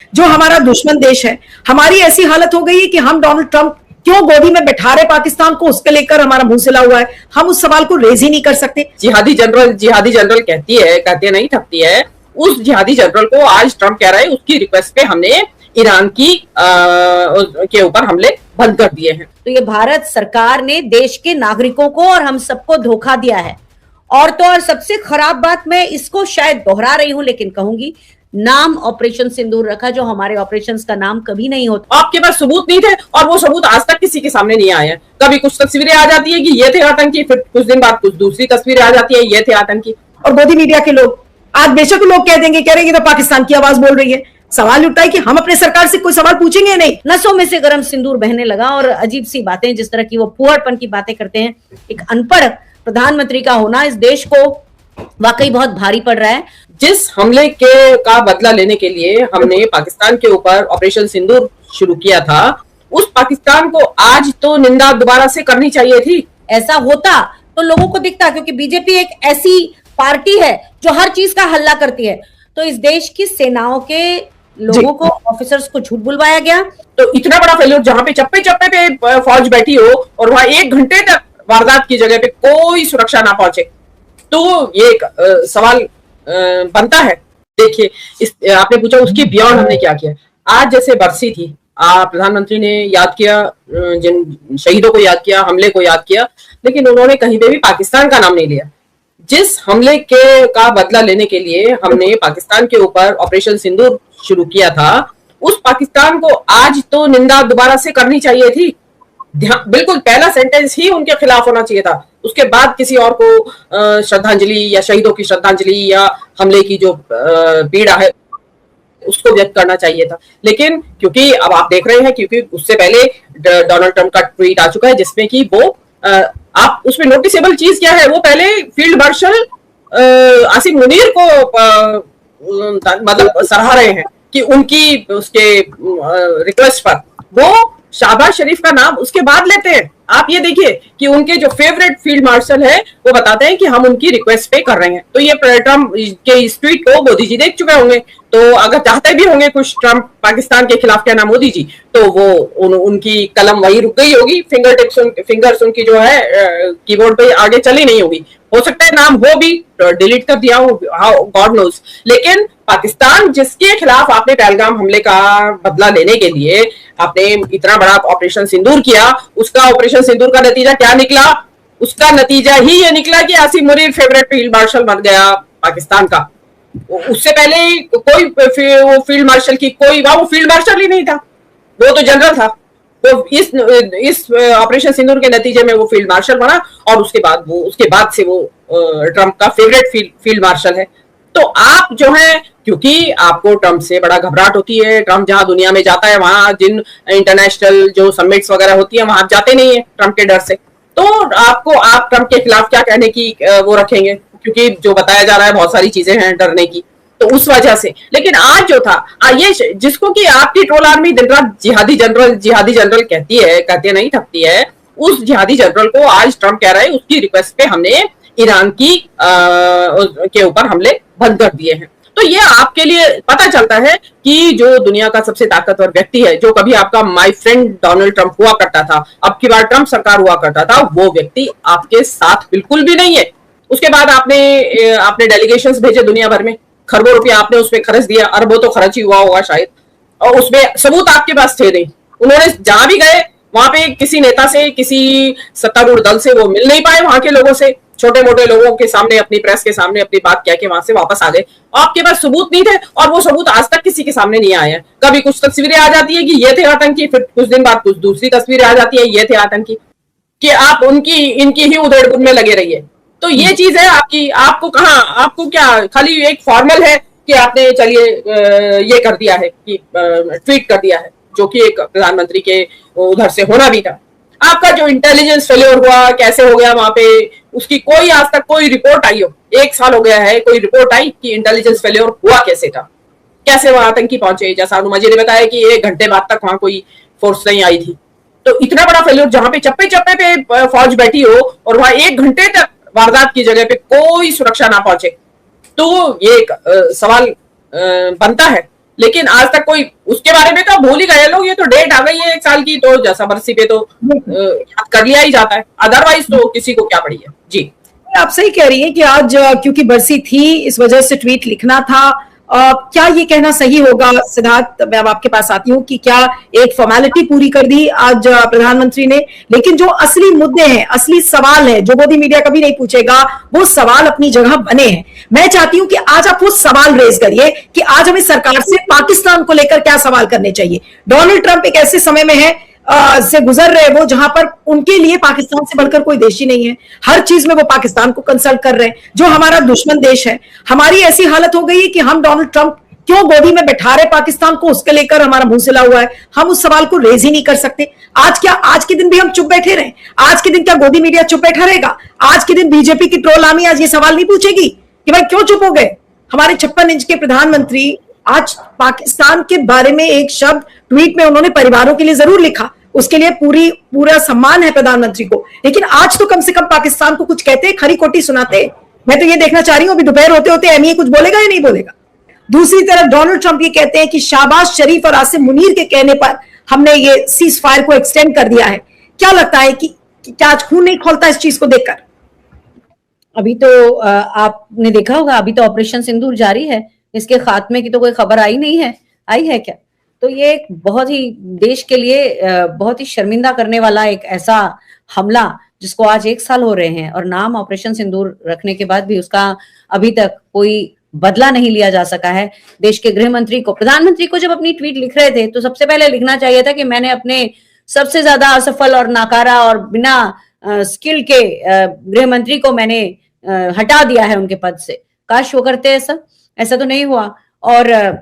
जो हमारा दुश्मन देश है, हमारी ऐसी हालत हो गई है कि हम डोनाल्ड ट्रंप क्यों गोदी में बैठा रहे पाकिस्तान को, उसके लेकर हमारा मुंह सिला हुआ है। हम उस सवाल को रेज ही नहीं कर सकते। जिहादी जनरल कहती नहीं थकती है। उस जिहादी जनरल को आज ट्रंप कह रहा है उसकी रिक्वेस्ट पे हमने ईरान के ऊपर हमले बंद कर दिए हैं। तो ये भारत सरकार ने देश के नागरिकों को और हम सबको धोखा दिया है। और तो और सबसे खराब बात, मैं इसको शायद दोहरा रही हूं लेकिन कहूंगी, नाम ऑपरेशन सिंदूर रखा, जो हमारे ऑपरेशंस का नाम कभी नहीं होता। आपके पास सबूत नहीं थे और वो सबूत आज तक किसी के सामने नहीं आए हैं। कभी कुछ तस्वीरें आ जाती है कि ये थे आतंकी, फिर कुछ दिन बाद कुछ दूसरी तस्वीरें आ जाती है ये थे आतंकी। और मोदी मीडिया के लोग आज बेशक लोग कह देंगे, कह रहे हैं तो पाकिस्तान की आवाज बोल रही है। सवाल उठता है कि हम अपने सरकार से कोई सवाल पूछेंगे नहीं। नसों में से गर्म सिंदूर बहने लगा और अजीब सी बातें, जिस तरह की वो फुहड़पन की बातें करते हैं। एक अनपढ़ प्रधानमंत्री का होना इस देश को वाकई बहुत भारी पड़ रहा है। जिस हमले का बदला लेने के लिए हमने पाकिस्तान के ऊपर ऑपरेशन सिंदूर शुरू किया था, उस पाकिस्तान को आज तो निंदा दोबारा से करनी चाहिए थी। ऐसा होता तो लोगों को दिखता, क्योंकि बीजेपी एक ऐसी पार्टी है जो हर चीज का हल्ला करती है। तो इस देश की सेनाओं के लोगों को, ऑफिसर्स को झूठ बुलवाया गया। तो इतना बड़ा फेल्योर, जहां पे चप्पे चप्पे पे फौज बैठी हो और वहां 1 घंटे तक वारदात की जगह पे कोई सुरक्षा ना पहुंचे, तो ये एक सवाल बनता है। देखिए, आपने पूछा उसकी बियॉन्ड हमने क्या किया। आज जैसे बरसी थी, प्रधानमंत्री ने याद किया, जिन शहीदों को याद किया, हमले को याद किया, लेकिन उन्होंने कहीं पे भी पाकिस्तान का नाम नहीं लिया। जिस हमले का बदला लेने के लिए हमने पाकिस्तान के ऊपर ऑपरेशन सिंदूर शुरू किया था, उस पाकिस्तान को आज तो निंदा दोबारा से करनी चाहिए थी। बिल्कुल पहला सेंटेंस ही उनके खिलाफ होना चाहिए था। उसके बाद किसी और को श्रद्धांजलि या शहीदों की श्रद्धांजलि या हमले की जो पीड़ा है उसको व्यक्त करना चाहिए था। लेकिन क्योंकि अब आप देख रहे हैं, क्योंकि उससे पहले डोनाल्ड ट्रंप का ट्वीट आ चुका है जिसमें कि वो आप उसमें नोटिसेबल चीज क्या है, वो पहले फील्ड मार्शल आसिम मुनीर को मतलब सराह रहे हैं कि उनकी उसके रिक्वेस्ट पर वो शाहबाज शरीफ का नाम उसके बाद लेते हैं। आप ये देखिए कि उनके जो फेवरेट फील्ड मार्शल है वो बताते हैं कि हम उनकी रिक्वेस्ट पे कर रहे हैं। तो ये ट्रंप के इस ट्वीट को मोदी जी देख चुके होंगे, तो अगर चाहते भी होंगे कुछ ट्रंप पाकिस्तान के खिलाफ कहना मोदी जी, तो वो उनकी कलम वही रुक गई होगी, फिंगर्स उनकी जो है कीबोर्ड पे आगे चली नहीं होगी। हो सकता है नाम हो भी डिलीट कर दिया हो, गॉड नोज। लेकिन पाकिस्तान जिसके खिलाफ आपने पहलगाम हमले का बदला लेने के लिए आपने इतना बड़ा ऑपरेशन सिंदूर किया, उसका ऑपरेशन सिंदूर का नतीजा क्या निकला? उसका नतीजा ही ये निकला कि Asim Munir favourite field marshal बन गया पाकिस्तान का। उससे पहले कोई वो फील्ड मार्शल की कोई वो फील्ड मार्शल ही नहीं था, वो तो जनरल था। तो इस ऑपरेशन सिंदूर के नतीजे में वो फील्ड मार्शल बना और उसके बाद से वो ट्रंप का फेवरेट फील्ड मार्शल है। तो आप जो है, क्योंकि आपको ट्रंप से बड़ा घबराहट होती है, ट्रंप जहां दुनिया में जाता है वहां जिन इंटरनेशनल जो समिट्स वगैरह होती है वहां आप जाते नहीं है ट्रंप के डर से, तो आप ट्रंप के खिलाफ क्या कहने की वो रखेंगे, क्योंकि जो बताया जा रहा है बहुत सारी चीजें हैं डरने की, तो उस वजह से। लेकिन आज जो था ये जिसको कि आपकी ट्रोल आर्मी दिन रात जिहादी जनरल कहती नहीं थकती है, उस जिहादी जनरल को आज ट्रंप कह रहा है उसकी रिक्वेस्ट पे हमने ईरान के ऊपर हमले बंद कर दिए हैं। तो ये आपके लिए पता चलता है कि जो दुनिया का सबसे ताकतवर व्यक्ति है, जो कभी आपका माय फ्रेंड डोनाल्ड ट्रंप हुआ करता था, अब की बार ट्रंप सरकार हुआ करता था, वो व्यक्ति आपके साथ बिल्कुल भी नहीं है। उसके बाद आपने डेलीगेशंस भेजे दुनिया भर में, खरबों रुपया आपने उसमें खर्च दिया, अरबों तो खर्च ही हुआ होगा शायद, और उसमें सबूत आपके पास थे नहीं। उन्होंने जहां भी गए वहां पे किसी नेता से, किसी सत्तारूढ़ दल से वो मिल नहीं पाए, वहां के लोगों से, छोटे मोटे लोगों के सामने, अपनी प्रेस के सामने अपनी बात कह के वहां से वापस आ गए। आपके पास सबूत नहीं थे और वो सबूत आज तक किसी के सामने नहीं आए हैं। कभी कुछ तस्वीरें आ जाती है कि ये थे आतंकी, फिर कुछ दिन बाद कुछ दूसरी तस्वीरें आ जाती है ये थे आतंकी, कि आप इनकी ही उधेड़-बुन में लगे रहिए। तो ये चीज है आपकी, आपको क्या खाली एक फॉर्मल है कि आपने चलिए ये कर दिया है कि ट्वीट कर दिया है, जो कि एक प्रधानमंत्री के उधर से होना भी था। आपका जो इंटेलिजेंस फेलियर हुआ, कैसे हो गया वहां पे, उसकी कोई आज तक कोई रिपोर्ट आई हो? 1 साल हो गया है, कोई रिपोर्ट आई कि इंटेलिजेंस फेलियर हुआ कैसे था, कैसे वहां आतंकी पहुंचे? जैसा अनुमा जी ने बताया कि 1 घंटे बाद तक वहां कोई फोर्स नहीं आई थी। तो इतना बड़ा फेलियर, जहां पे चप्पे चप्पे पे फौज बैठी हो और वहां 1 घंटे तक वारदात की जगह पे कोई सुरक्षा ना पहुंचे, तो ये एक सवाल बनता है लेकिन आज तक कोई उसके बारे में तो भूल ही गए लोग। ये तो डेट आ गई है 1 साल की, तो जैसा बरसी पे तो याद कर लिया ही जाता है, अदरवाइज तो किसी को क्या पड़ी है। जी आप सही कह रही हैं कि आज क्योंकि बरसी थी इस वजह से ट्वीट लिखना था। क्या ये कहना सही होगा सिद्धार्थ, मैं अब आपके पास आती हूँ, कि क्या एक फॉर्मेलिटी पूरी कर दी आज प्रधानमंत्री ने, लेकिन जो असली मुद्दे हैं, असली सवाल है जो मोदी मीडिया कभी नहीं पूछेगा, वो सवाल अपनी जगह बने हैं। मैं चाहती हूं कि आज आप वो सवाल रेज करिए कि आज हमें सरकार से पाकिस्तान को लेकर क्या सवाल करने चाहिए। डोनाल्ड ट्रंप एक ऐसे समय में है से गुजर रहे वो जहां पर उनके लिए पाकिस्तान से बढ़कर कोई देश ही नहीं है। हर चीज में वो पाकिस्तान को कंसल्ट कर रहे हैं, जो हमारा दुश्मन देश है। हमारी ऐसी हालत हो गई है कि हम डोनाल्ड ट्रंप क्यों गोदी में बैठा रहे पाकिस्तान को, उसके लेकर हमारा मुंह सिला हुआ है। हम उस सवाल को रेज ही नहीं कर सकते। आज के दिन भी हम चुप बैठे रहे? आज के दिन क्या गोदी मीडिया चुप बैठा रहेगा? आज के दिन बीजेपी की ट्रोल आर्मी आज ये सवाल नहीं पूछेगी कि भाई क्यों चुप हो गए? हमारे 56 इंच के प्रधानमंत्री आज पाकिस्तान के बारे में एक शब्द ट्वीट में उन्होंने परिवारों के लिए जरूर लिखा, उसके लिए पूरा सम्मान है प्रधानमंत्री को, लेकिन आज तो कम से कम पाकिस्तान को कुछ कहते, खरी खोटी सुनाते। मैं तो ये देखना चाह रही हूं अभी दोपहर होते होते एमईए कुछ बोलेगा या नहीं बोलेगा। दूसरी तरफ डोनाल्ड ट्रंप ये कहते हैं कि शाहबाज शरीफ और आसिम मुनीर के कहने पर हमने ये सीज फायर को एक्सटेंड कर दिया है। क्या लगता है कि क्या आज खून नहीं खोलता इस चीज को देखकर? अभी तो आपने देखा होगा, अभी तो ऑपरेशन सिंदूर जारी है, इसके खात्मे की तो कोई खबर आई नहीं है, आई है क्या? तो ये एक बहुत ही देश के लिए बहुत ही शर्मिंदा करने वाला एक ऐसा हमला जिसको आज 1 साल हो रहे हैं, और नाम ऑपरेशन सिंदूर रखने के बाद भी उसका अभी तक कोई बदला नहीं लिया जा सका है। देश के गृह मंत्री को, प्रधानमंत्री को जब अपनी ट्वीट लिख रहे थे तो सबसे पहले लिखना चाहिए था कि मैंने अपने सबसे ज्यादा असफल और नाकारा और बिना स्किल के गृह मंत्री को मैंने हटा दिया है उनके पद से। काश वो करते ऐसा तो नहीं हुआ। और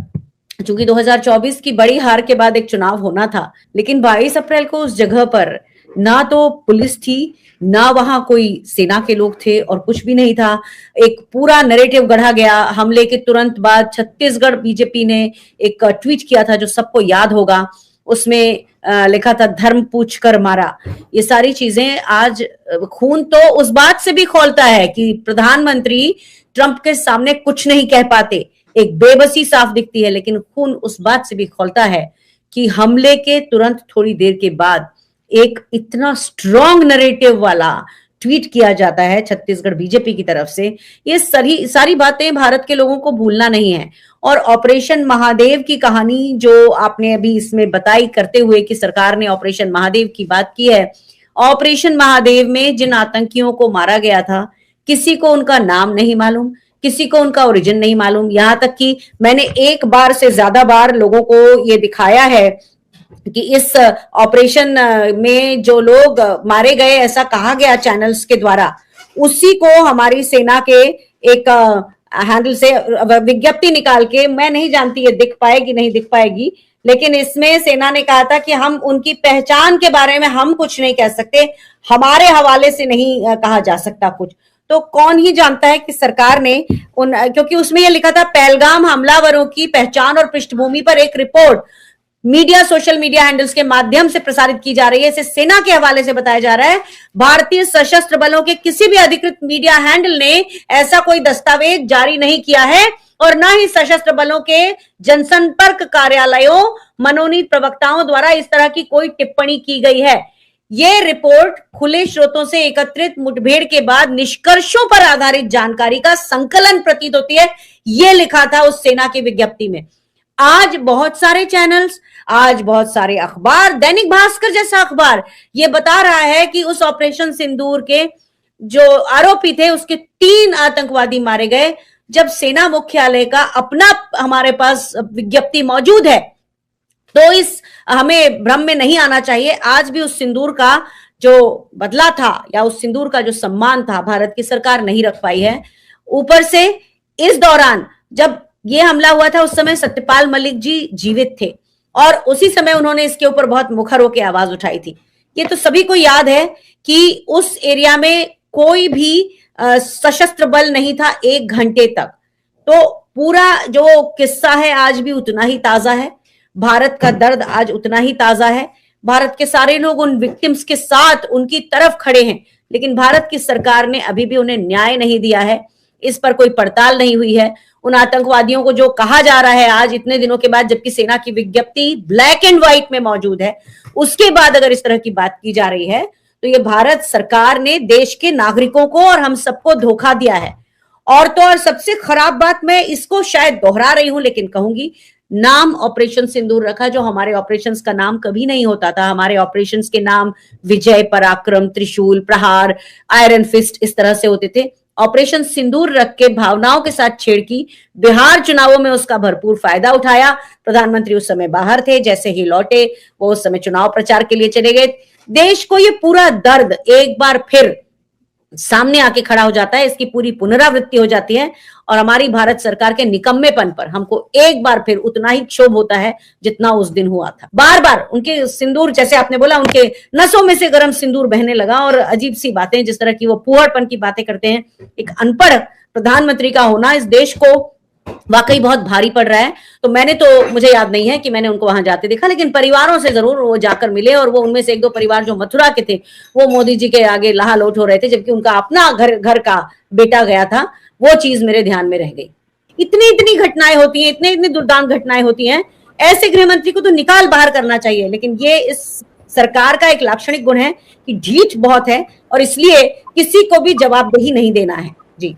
चूंकि 2024 की बड़ी हार के बाद एक चुनाव होना था, लेकिन 22 अप्रैल को उस जगह पर ना तो पुलिस थी, ना वहां कोई सेना के लोग थे, और कुछ भी नहीं था। एक पूरा नैरेटिव गढ़ा गया। हमले के तुरंत बाद छत्तीसगढ़ बीजेपी ने एक ट्वीट किया था जो सबको याद होगा, उसमें लिखा था धर्म पूछ कर मारा। ये सारी चीजें आज खून तो उस बात से भी खौलता है कि प्रधानमंत्री ट्रंप के सामने कुछ नहीं कह पाते, एक बेबसी साफ दिखती है, लेकिन खून उस बात से भी खौलता है कि हमले के तुरंत थोड़ी देर के बाद एक इतना स्ट्रॉन्ग नैरेटिव वाला ट्वीट किया जाता है छत्तीसगढ़ बीजेपी की तरफ से। ये सारी बातें भारत के लोगों को भूलना नहीं है। और ऑपरेशन महादेव की कहानी जो आपने अभी इसमें बताई करते हुए कि सरकार ने ऑपरेशन महादेव की बात की है, ऑपरेशन महादेव में जिन आतंकियों को मारा गया था, किसी को उनका नाम नहीं मालूम, किसी को उनका ओरिजिन नहीं मालूम। यहां तक कि मैंने एक बार से ज्यादा बार लोगों को ये दिखाया है कि इस ऑपरेशन में जो लोग मारे गए, ऐसा कहा गया चैनल्स के द्वारा, उसी को हमारी सेना के एक हैंडल से विज्ञप्ति निकाल के, मैं नहीं जानती ये दिख पाएगी नहीं दिख पाएगी, लेकिन इसमें सेना ने कहा था कि हम उनकी पहचान के बारे में हम कुछ नहीं कह सकते, हमारे हवाले से नहीं कहा जा सकता कुछ। तो कौन ही जानता है कि सरकार ने क्योंकि उसमें यह लिखा था पहलगाम हमलावरों की पहचान और पृष्ठभूमि पर एक report media, social media handles के माध्यम से प्रसारित की जा रही है। इसे सेना के हवाले से बताया जा रहा है। भारतीय सशस्त्र बलों के किसी भी अधिकृत मीडिया हैंडल ने ऐसा कोई दस्तावेज जारी नहीं किया है, और न ही सशस्त्र बलों के जनसंपर्क कार्यालयों, मनोनीत प्रवक्ताओं द्वारा इस तरह की कोई टिप्पणी की गई है। ये रिपोर्ट खुले स्रोतों से एकत्रित मुठभेड़ के बाद निष्कर्षों पर आधारित जानकारी का संकलन प्रतीत होती है, ये लिखा था उस सेना की विज्ञप्ति में। आज बहुत सारे चैनल्स, आज बहुत सारे अखबार, दैनिक भास्कर जैसा अखबार ये बता रहा है कि उस ऑपरेशन सिंदूर के जो आरोपी थे उसके 3 आतंकवादी मारे गए, जब सेना मुख्यालय का अपना हमारे पास विज्ञप्ति मौजूद है। तो इस हमें भ्रम में नहीं आना चाहिए। आज भी उस सिंदूर का जो बदला था या उस सिंदूर का जो सम्मान था, भारत की सरकार नहीं रख पाई है। ऊपर से इस दौरान जब ये हमला हुआ था, उस समय सत्यपाल मलिक जी जीवित थे, और उसी समय उन्होंने इसके ऊपर बहुत मुखर होकर आवाज उठाई थी। ये तो सभी को याद है कि उस एरिया में कोई भी सशस्त्र बल नहीं था 1 घंटे तक। तो पूरा जो किस्सा है आज भी उतना ही ताजा है, भारत का दर्द आज उतना ही ताजा है। भारत के सारे लोग उन विक्टिम्स के साथ उनकी तरफ खड़े हैं, लेकिन भारत की सरकार ने अभी भी उन्हें न्याय नहीं दिया है। इस पर कोई पड़ताल नहीं हुई है। उन आतंकवादियों को जो कहा जा रहा है आज इतने दिनों के बाद, जबकि सेना की विज्ञप्ति ब्लैक एंड व्हाइट में मौजूद है, उसके बाद अगर इस तरह की बात की जा रही है तो ये भारत सरकार ने देश के नागरिकों को और हम सबको धोखा दिया है। और तो और सबसे खराब बात, मैं इसको शायद दोहरा रही हूं लेकिन कहूंगी, नाम ऑपरेशन सिंदूर रखा, जो हमारे ऑपरेशंस का नाम कभी नहीं होता था। हमारे ऑपरेशंस के नाम विजय, पराक्रम, त्रिशूल, प्रहार, आयरन फिस्ट इस तरह से होते थे। ऑपरेशन सिंदूर रख के भावनाओं के साथ छेड़की, बिहार चुनावों में उसका भरपूर फायदा उठाया। प्रधानमंत्री उस समय बाहर थे, जैसे ही लौटे वो उस समय चुनाव प्रचार के लिए चले गए। देश को ये पूरा दर्द एक बार फिर सामने आके खड़ा हो जाता है, इसकी पूरी पुनरावृत्ति हो जाती है और हमारी भारत सरकार के निकम्मेपन पर हमको एक बार फिर उतना ही क्षोभ होता है जितना उस दिन हुआ था। बार बार उनके सिंदूर, जैसे आपने बोला, उनके नसों में से गर्म सिंदूर बहने लगा। और अजीब सी बातें, जिस तरह की वो फूहड़पन की बातें करते हैं, एक अनपढ़ प्रधानमंत्री का होना इस देश को वाकई बहुत भारी पड़ रहा है। तो मुझे याद नहीं है कि मैंने उनको वहां जाते देखा, लेकिन परिवारों से जरूर वो जाकर मिले और वो उनमें से एक दो परिवार जो मथुरा के थे वो मोदी जी के आगे लहालोट हो रहे थे, जबकि उनका अपना घर का बेटा गया था। वो चीज मेरे ध्यान में रह गई। इतनी घटनाएं होती हैं, इतनी दुर्दांत घटनाएं होती हैं, ऐसे गृह मंत्री को तो निकाल बाहर करना चाहिए। लेकिन ये इस सरकार का एक लाक्षणिक गुण है कि ढीठ बहुत है और इसलिए किसी को भी जवाबदेही नहीं देना है। जी।